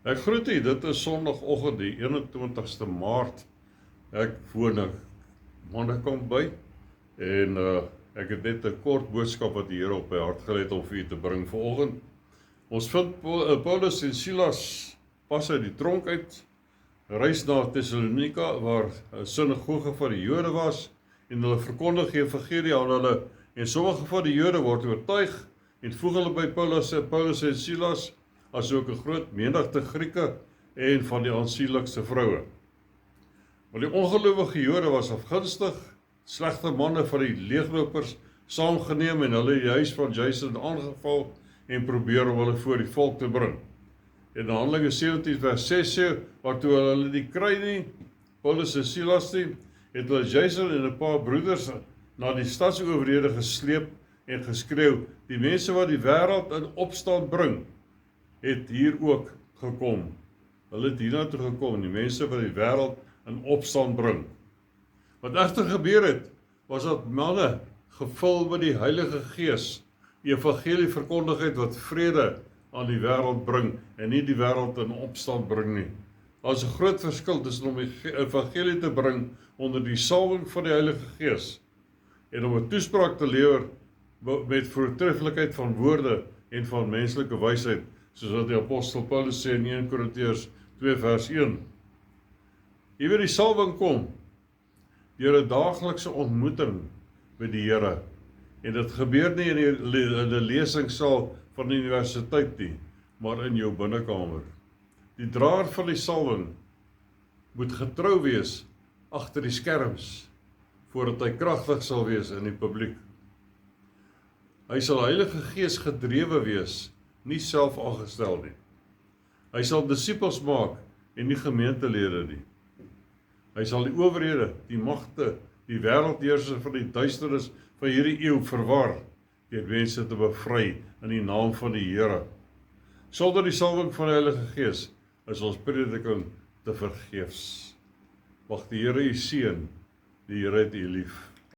Ek groet u, dit is Sondagoggend die 21ste Maart. Ek woon in Monnikamp by en ek het net 'n kort boodskap wat die Here op my hart gelê het om vir u te bring vanoggend. Ons vind Paulus en Silas pas uit die tronk uit, reis na Thessalonika waar 'n sinagoge van die Jode was en hulle verkondig die evangelie aan hulle en sommige van die Jode word oortuig en voeg hulle by Paulus en Silas, asook 'n groot menigte Grieke en van die aansienlikste vroue. Maar die ongelowige Jode was afgunstig, slegte manne van die leeglopers saamgeneem en hulle die huis van Jason aangeval en probeer om hulle voor die volk te bring. In Handelinge 17 vers 6 sê, waartoe hulle nie kry nie, Paulus en Silas nie, het hulle Jason en 'n paar broeders na die stadsowerhede gesleep en geskreeu, die mense wat die wêreld in opstand bring, het hier ook gekom. Hulle het hiernatoe gekom, die mense wat die wêreld in opstand bring. Wat egter gebeur het, was dat manne gevul met die Heilige Gees, die evangelie verkondig het wat vrede aan die wêreld bring en nie die wêreld in opstand bring nie. Daar is 'n groot verskil tussen om die evangelie te bring onder die salwing van die Heilige Gees en om 'n toespraak te lewer met voortreffelikheid van woorde en van menslike wysheid, soos wat die apostel Paulus sê in 1 Korintiërs 2 vers 1. Jy weet die salwing kom deur 'n daaglikse ontmoeting met die Here. En dit gebeur nie in die lesingsaal van die universiteit nie, maar in jou binnekamer. Die draer van die salwing moet getrou wees agter die skerms, voordat hy kragtig sal wees in die publiek. Hy sal Heilige Gees gedrewe wees, nie self aangestel nie. Hy sal disippels maak en nie gemeentelede nie. Hy sal die owerhede, die magte, die wêreldheersers van die duisternis van hierdie eeu verwar, deur mense te bevry in die naam van die Here. Sonder die salwing van die Heilige Gees is ons prediking te vergeefs. Mag die Here u seën, die Here het u lief.